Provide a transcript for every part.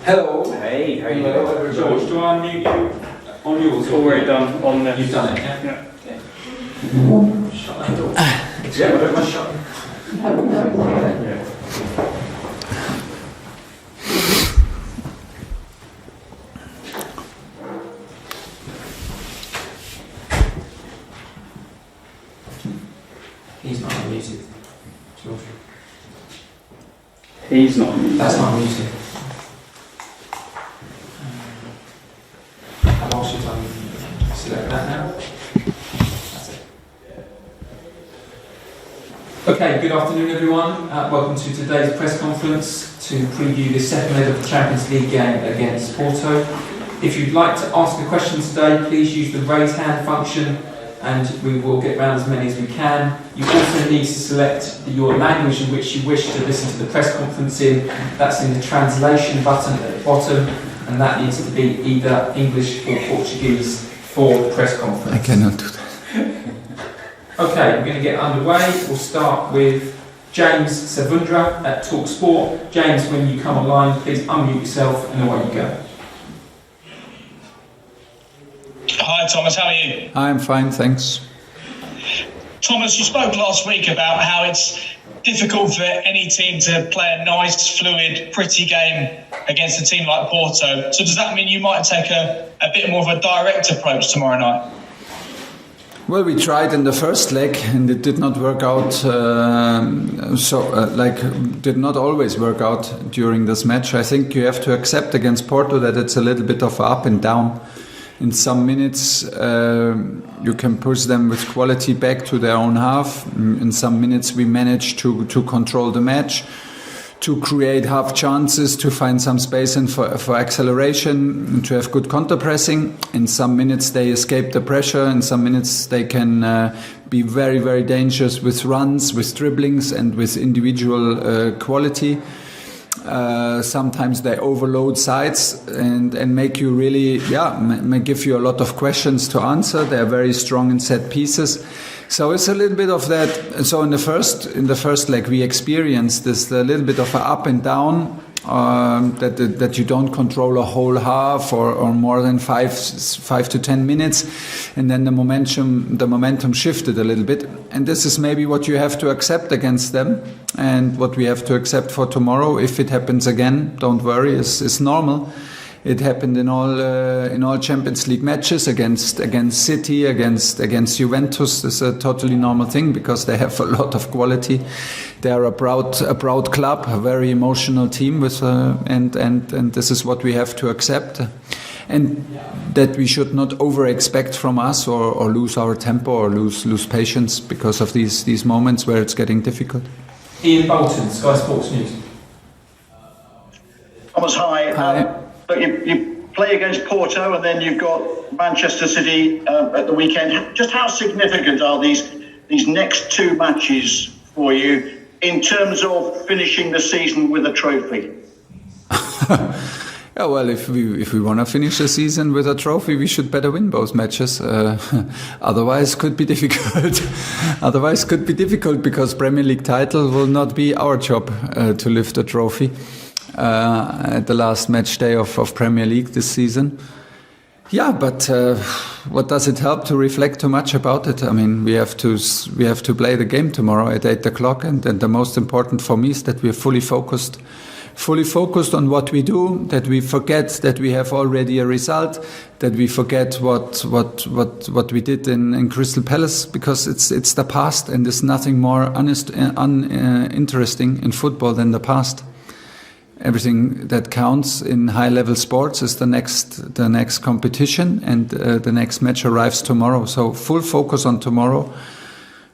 Hello. Hey, how are you Hello, doing? George, do I unmute you on yours? Already done on this. You've done it, yeah? Yeah. Okay. Shut that door. Yeah, I don't mind shutting. Yeah. He's not unmuted. George. He's not. That's not unmuted. I've asked you to select that now. That's it. Okay, good afternoon everyone. Welcome to today's press conference to preview the second leg of the Champions League game against Porto. If you'd like to ask a question today, please use the raise hand function and we will get round as many as we can. You also need to select your language in which you wish to listen to the press conference in. That's in the translation button at the bottom, and that needs to be either English or Portuguese for the press conference. I cannot do that. Okay, we're going to get underway. We'll start with James Savundra at TalkSport. James, when you come online, please unmute yourself and away you go. Hi Thomas, how are you? I'm fine, thanks. Thomas, you spoke last week about how it's difficult for any team to play a nice, fluid, pretty game against a team like Porto. So does that mean you might take a bit more of a direct approach tomorrow night? Well, we tried in the first leg and it did not work out, did not always work out during this match. I think you have to accept against Porto that it's a little bit of up and down. In some minutes, you can push them with quality back to their own half. In some minutes, we manage to control the match, to create half chances, to find some space and for acceleration, to have good counter pressing. In some minutes, they escape the pressure. In some minutes, they can be very, very dangerous with runs, with dribblings, and with individual quality. Sometimes they overload sides and make you really, may give you a lot of questions to answer. They're very strong in set pieces. So it's a little bit of that. So in the first leg, we experienced this a little bit of an up and down, that you don't control a whole half or more than 5 to 10 minutes, and then the momentum shifted a little bit. And this is maybe what you have to accept against them, and what we have to accept for tomorrow. If it happens again, don't worry, it's normal. It happened in all Champions League matches against City, against Juventus. It's a totally normal thing because they have a lot of quality. They are a proud club, a very emotional team with and this is what we have to accept, and that we should not over expect from us or lose our tempo or lose patience because of these moments where it's getting difficult. Ian Bolton, Sky Sports News. Thomas, hi. Hi. Look, you play against Porto and then you've got Manchester City at the weekend. Just how significant are these next two matches for you in terms of finishing the season with a trophy? Yeah, well, if we want to finish the season with a trophy, we should better win both matches. Otherwise, could be difficult. Otherwise, could be difficult because Premier League title will not be our job to lift a trophy at the last match day of Premier League this season. Yeah, but what does it help to reflect too much about it? I mean, we have to play the game tomorrow at 8 o'clock, and the most important for me is that we're fully focused on what we do, that we forget that we have already a result, that we forget what we did in Crystal Palace, because it's the past, and there's nothing more uninteresting in football than the past. Everything that counts in high-level sports is the next competition, and the next match arrives tomorrow. So full focus on tomorrow.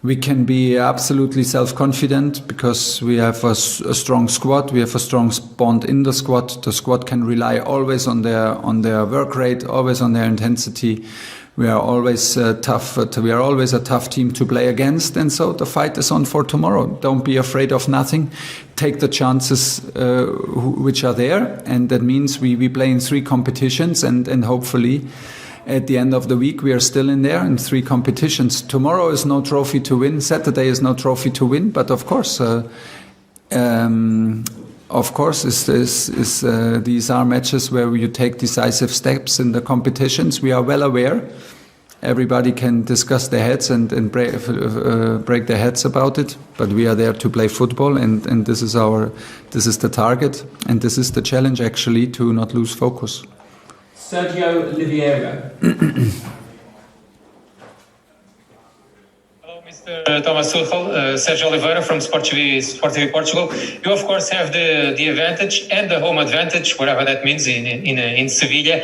We can be absolutely self-confident because we have a strong squad. We have a strong bond in the squad. The squad can rely always on their work rate, always on their intensity. We are always tough. We are always a tough team to play against, and so the fight is on for tomorrow. Don't be afraid of nothing. Take the chances which are there, and that means we play in 3 competitions, and hopefully at the end of the week we are still in there in 3 competitions. Tomorrow is no trophy to win. Saturday is no trophy to win, but of course Of course, these are matches where you take decisive steps in the competitions. We are well aware. Everybody can discuss their heads and break their heads about it, but we are there to play football, and this is the target, and this is the challenge actually, to not lose focus. Sergio Oliveira. Mr. Thomas Tuchel, Sergio Oliveira from Sport TV Portugal. You of course have the advantage and the home advantage, whatever that means, in Sevilla.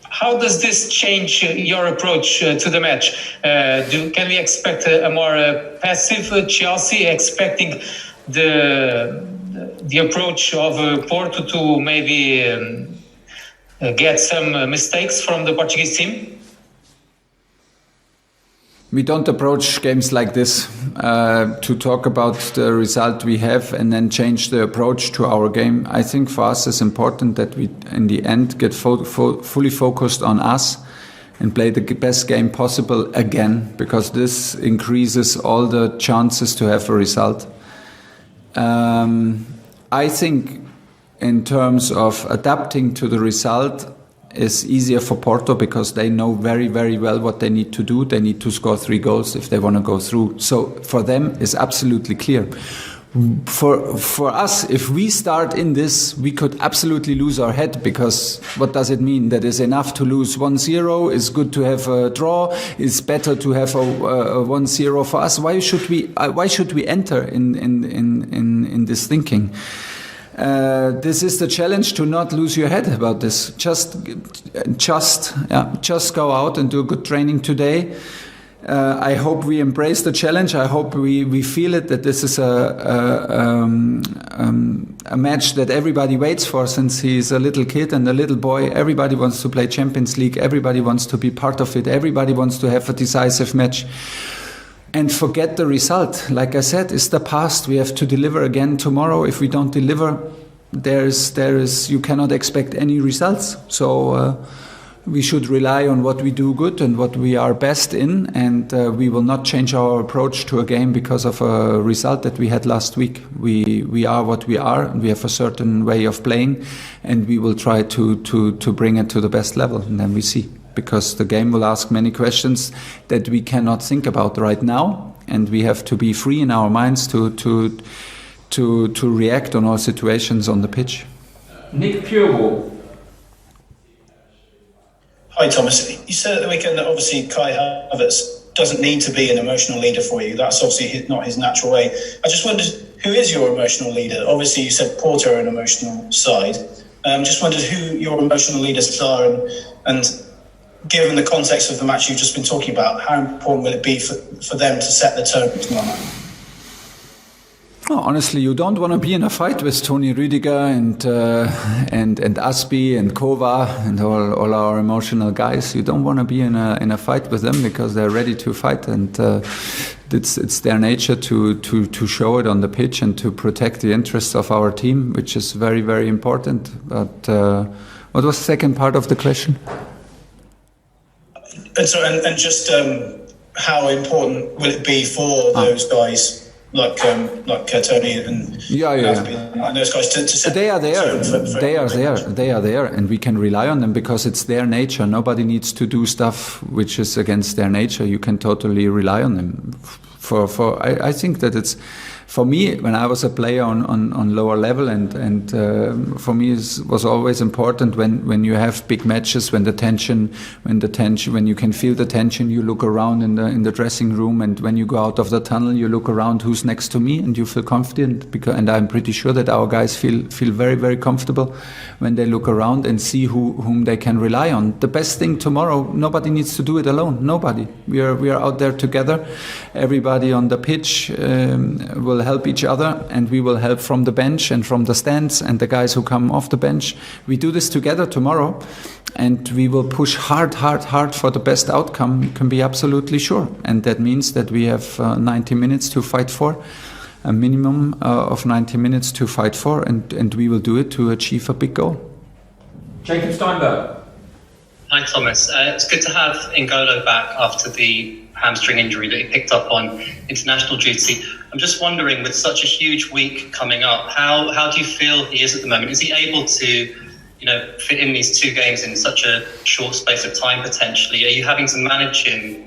How does this change your approach to the match? Can we expect a more passive Chelsea, expecting the approach of Porto to maybe get some mistakes from the Portuguese team? We don't approach games like this to talk about the result we have and then change the approach to our game. I think for us it's important that we, in the end, get fully focused on us and play the best game possible again, because this increases all the chances to have a result. I think in terms of adapting to the result, is easier for Porto because they know very, very well what they need to do. They need to score 3 goals if they want to go through. So for them, it's absolutely clear. For us, if we start in this, we could absolutely lose our head, because what does it mean? That is enough to lose 1-0, it's good to have a draw, it's better to have a 1-0 for us. Why should we enter in this thinking? This is the challenge, to not lose your head about this. Just go out and do a good training today. I hope we embrace the challenge. I hope we feel it, that this is a match that everybody waits for since he's a little kid and a little boy. Everybody wants to play Champions League. Everybody wants to be part of it. Everybody wants to have a decisive match. And forget the result. Like I said, it's the past. We have to deliver again tomorrow. If we don't deliver, you cannot expect any results. So we should rely on what we do good and what we are best in, and we will not change our approach to a game because of a result that we had last week. We are what we are, and we have a certain way of playing, and we will try to bring it to the best level, and then we see. Because the game will ask many questions that we cannot think about right now, and we have to be free in our minds to react on all situations on the pitch. Nick Purewall. Hi Thomas, you said at the weekend that obviously Kai Havertz doesn't need to be an emotional leader for you. That's obviously not his natural way. I just wondered, who is your emotional leader? Obviously you said Porto are an emotional side. Just wondered who your emotional leaders are, and given the context of the match you've just been talking about, how important will it be for them to set the tone tomorrow night? Oh, honestly, you don't want to be in a fight with Toni Rüdiger and Aspi and Kova and all our emotional guys. You don't want to be in a fight with them, because they're ready to fight, and it's their nature to show it on the pitch and to protect the interests of our team, which is very, very important. But what was the second part of the question? And just how important will it be for those guys like Tony and those guys to set they are there. For They are there, and we can rely on them because it's their nature. Nobody needs to do stuff which is against their nature. You can totally rely on them. I think that it's, for me, when I was a player on lower level, and for me it was always important when you have big matches, when you can feel the tension, you look around in the dressing room, and when you go out of the tunnel, you look around who's next to me, and you feel confident. And I'm pretty sure that our guys feel very, very comfortable when they look around and see whom they can rely on. The best thing tomorrow, nobody needs to do it alone. Nobody. We are out there together. Everybody on the pitch will help each other, and we will help from the bench and from the stands and the guys who come off the bench. We do this together tomorrow, and we will push hard for the best outcome. You can be absolutely sure. And that means that we have 90 minutes to fight for, a minimum of 90 minutes to fight for, and we will do it to achieve a big goal. Jacob Steinberg. Hi, Thomas. It's good to have N'Golo back after the hamstring injury that he picked up on international duty. I'm just wondering, with such a huge week coming up, how do you feel he is at the moment? Is he able to, fit in these 2 games in such a short space of time potentially? Are you having to manage him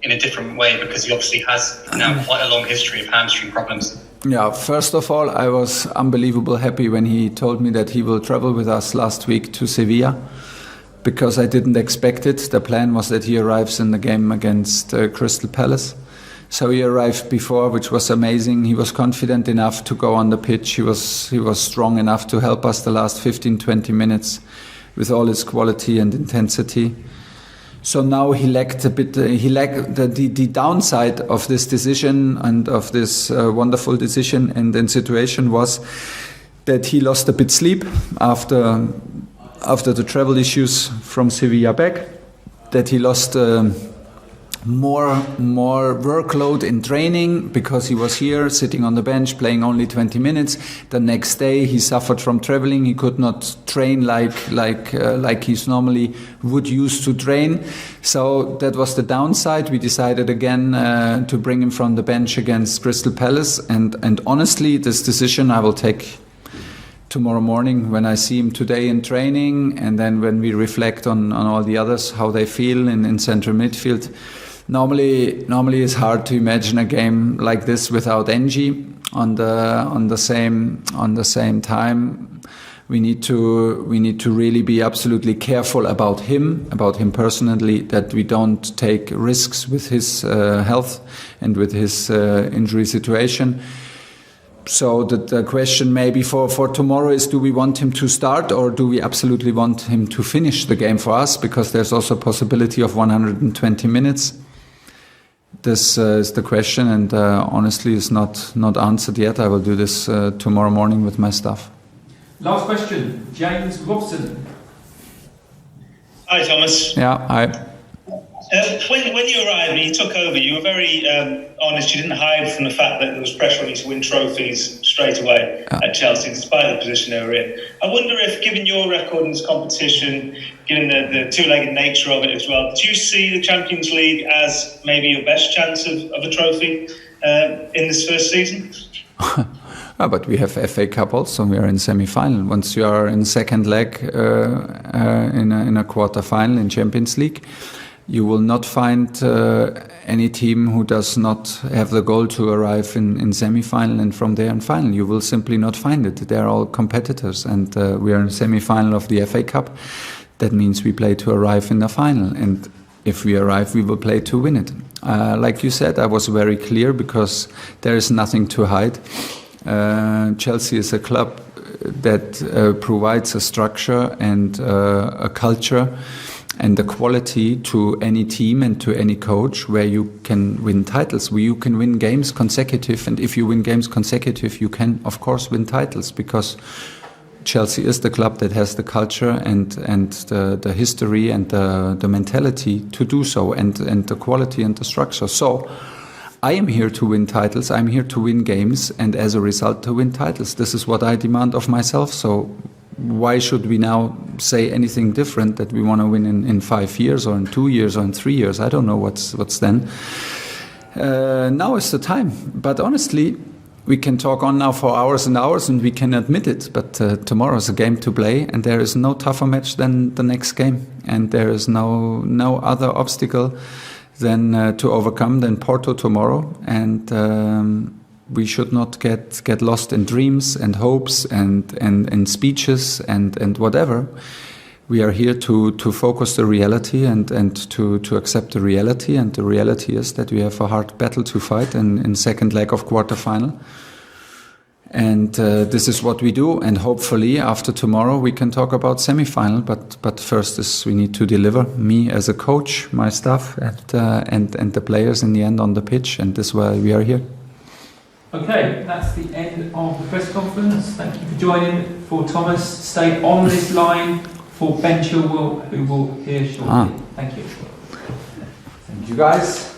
in a different way because he obviously has now quite a long history of hamstring problems? Yeah, first of all, I was unbelievably happy when he told me that he will travel with us last week to Sevilla, because I didn't expect it. The plan was that he arrives in the game against Crystal Palace. So he arrived before, which was amazing. He was confident enough to go on the pitch. He was strong enough to help us the last 15-20 minutes with all his quality and intensity. So now he lacked a bit. The downside of this decision and of this wonderful decision and situation was that he lost a bit sleep after the travel issues from Sevilla back. That he lost more workload in training because he was here sitting on the bench playing only 20 minutes. The next day he suffered from traveling. He could not train like he's normally would used to train. So that was the downside. We decided again to bring him from the bench against Crystal Palace. And honestly, this decision I will take tomorrow morning when I see him today in training, and then when we reflect on all the others, how they feel in central midfield. Normally it's hard to imagine a game like this without Ng on the same time. We need to really be absolutely careful about him personally, that we don't take risks with his health and with his injury situation. So the question maybe for tomorrow is, do we want him to start or do we absolutely want him to finish the game for us? Because there's also a possibility of 120 minutes. This is the question, and honestly is not answered yet. I will do this tomorrow morning with my staff. Last question, James Robson. Hi, Thomas. Yeah, hi. When you arrived and you took over, you were very honest. You didn't hide from the fact that there was pressure on you to win trophies straight away at Chelsea, despite the position they were in. I wonder if, given your record in this competition, given the two-legged nature of it as well, do you see the Champions League as maybe your best chance of a trophy in this first season? But we have FA Cup also. We are in semi-final. Once you are in second leg in a quarter-final in Champions League, you will not find any team who does not have the goal to arrive in semi-final and from there in final. You will simply not find it. They're all competitors, and we are in semi-final of the FA Cup. That means we play to arrive in the final, and if we arrive, we will play to win it. Like you said, I was very clear because there is nothing to hide. Chelsea is a club that provides a structure and a culture and the quality to any team and to any coach where you can win titles, where you can win games consecutive. And if you win games consecutive, you can, of course, win titles, because Chelsea is the club that has the culture and the history and the mentality to do so, and the quality and the structure. So I am here to win titles. I'm here to win games, and as a result, to win titles. This is what I demand of myself. So why should we now say anything different, that we want to win in 5 years or in 2 years or in 3 years? I don't know what's then. Now is the time. But honestly, we can talk on now for hours and hours, and we can admit it. But tomorrow is a game to play, and there is no tougher match than the next game. And there is no other obstacle than to overcome than Porto tomorrow. And we should not get lost in dreams and hopes and speeches and whatever. We are here to focus the reality and to accept the reality. And the reality is that we have a hard battle to fight in second leg of quarterfinal. And this is what we do. And hopefully after tomorrow we can talk about semi-final. But first is we need to deliver. Me as a coach, my staff, and the players in the end on the pitch. And this is why we are here. Okay, that's the end of the press conference. Thank you for joining. For Thomas, stay on this line for Ben Chilwell, who will hear shortly. Thank you. Thank you, guys.